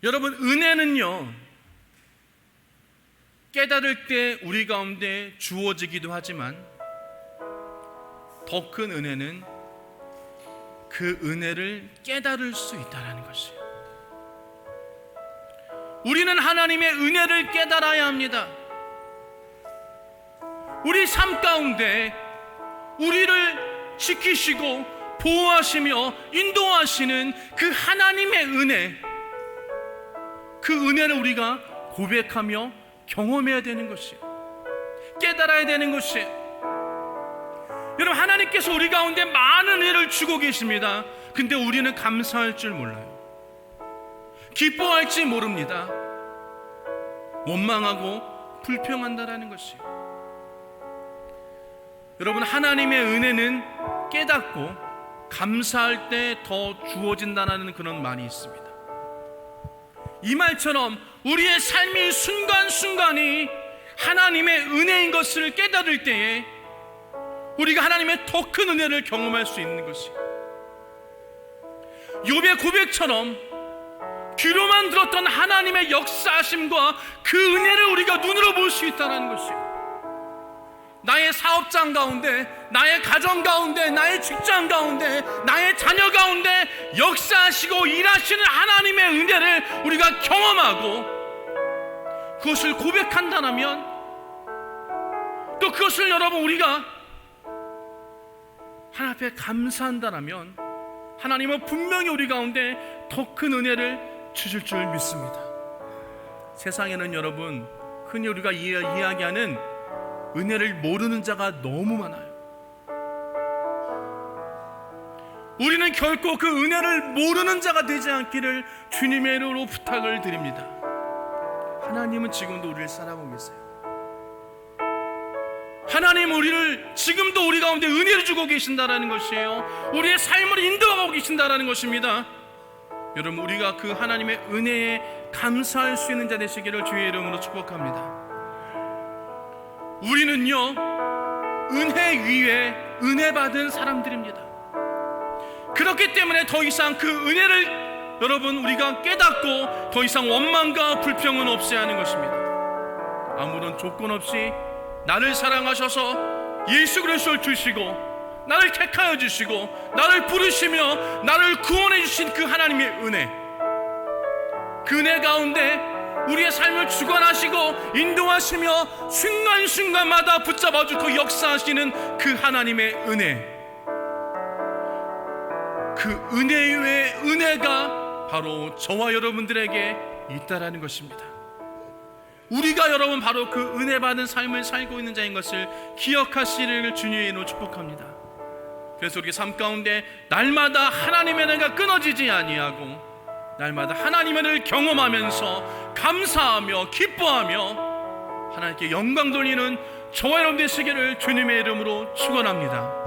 여러분, 은혜는요, 깨달을 때 우리 가운데 주어지기도 하지만 더 큰 은혜는 그 은혜를 깨달을 수 있다는 것이에요. 우리는 하나님의 은혜를 깨달아야 합니다. 우리 삶 가운데 우리를 지키시고 보호하시며 인도하시는 그 하나님의 은혜, 그 은혜를 우리가 고백하며 경험해야 되는 것이에요. 깨달아야 되는 것이에요. 여러분, 하나님께서 우리 가운데 많은 은혜를 주고 계십니다. 근데 우리는 감사할 줄 몰라요. 기뻐할지 모릅니다. 원망하고 불평한다라는 것이에요. 여러분, 하나님의 은혜는 깨닫고 감사할 때 더 주어진다는 그런 말이 있습니다. 이 말처럼 우리의 삶이 순간순간이 하나님의 은혜인 것을 깨달을 때에 우리가 하나님의 더 큰 은혜를 경험할 수 있는 것이에요. 욥의 고백처럼 귀로만 들었던 하나님의 역사하심과 그 은혜를 우리가 눈으로 볼 수 있다는 것이에요. 나의 사업장 가운데, 나의 가정 가운데, 나의 직장 가운데, 나의 자녀 가운데 역사하시고 일하시는 하나님의 은혜를 우리가 경험하고 그것을 고백한다면, 또 그것을 여러분 우리가 하나님 앞에 감사한다면 하나님은 분명히 우리 가운데 더 큰 은혜를 주실 줄 믿습니다. 세상에는 여러분 흔히 우리가 이야기하는 은혜를 모르는 자가 너무 많아요. 우리는 결코 그 은혜를 모르는 자가 되지 않기를 주님의 이름으로 부탁을 드립니다. 하나님은 지금도 우리를 사랑하고 계세요. 하나님 우리를 지금도 우리 가운데 은혜를 주고 계신다라는 것이에요. 우리의 삶을 인도하고 계신다라는 것입니다. 여러분, 우리가 그 하나님의 은혜에 감사할 수 있는 자 되시기를 주의 이름으로 축복합니다. 우리는요, 은혜 위에 은혜 받은 사람들입니다. 그렇기 때문에 더 이상 그 은혜를 여러분 우리가 깨닫고 더 이상 원망과 불평은 없어야 하는 것입니다. 아무런 조건 없이 나를 사랑하셔서 예수 그리스도를 주시고 나를 택하여 주시고 나를 부르시며 나를 구원해 주신 그 하나님의 은혜, 그 은혜 가운데 우리의 삶을 주관하시고 인도하시며 순간순간마다 붙잡아주고 역사하시는 그 하나님의 은혜, 그 은혜 위에 은혜가 바로 저와 여러분들에게 있다라는 것입니다. 우리가 여러분 바로 그 은혜 받은 삶을 살고 있는 자인 것을 기억하시기를 주님의 이름으로 축복합니다. 그래서 우리 삶 가운데 날마다 하나님의 은혜가 끊어지지 아니하고 날마다 하나님의 은혜를 경험하면서 감사하며 기뻐하며 하나님께 영광 돌리는 저와 여러분 되시기를 주님의 이름으로 축원합니다.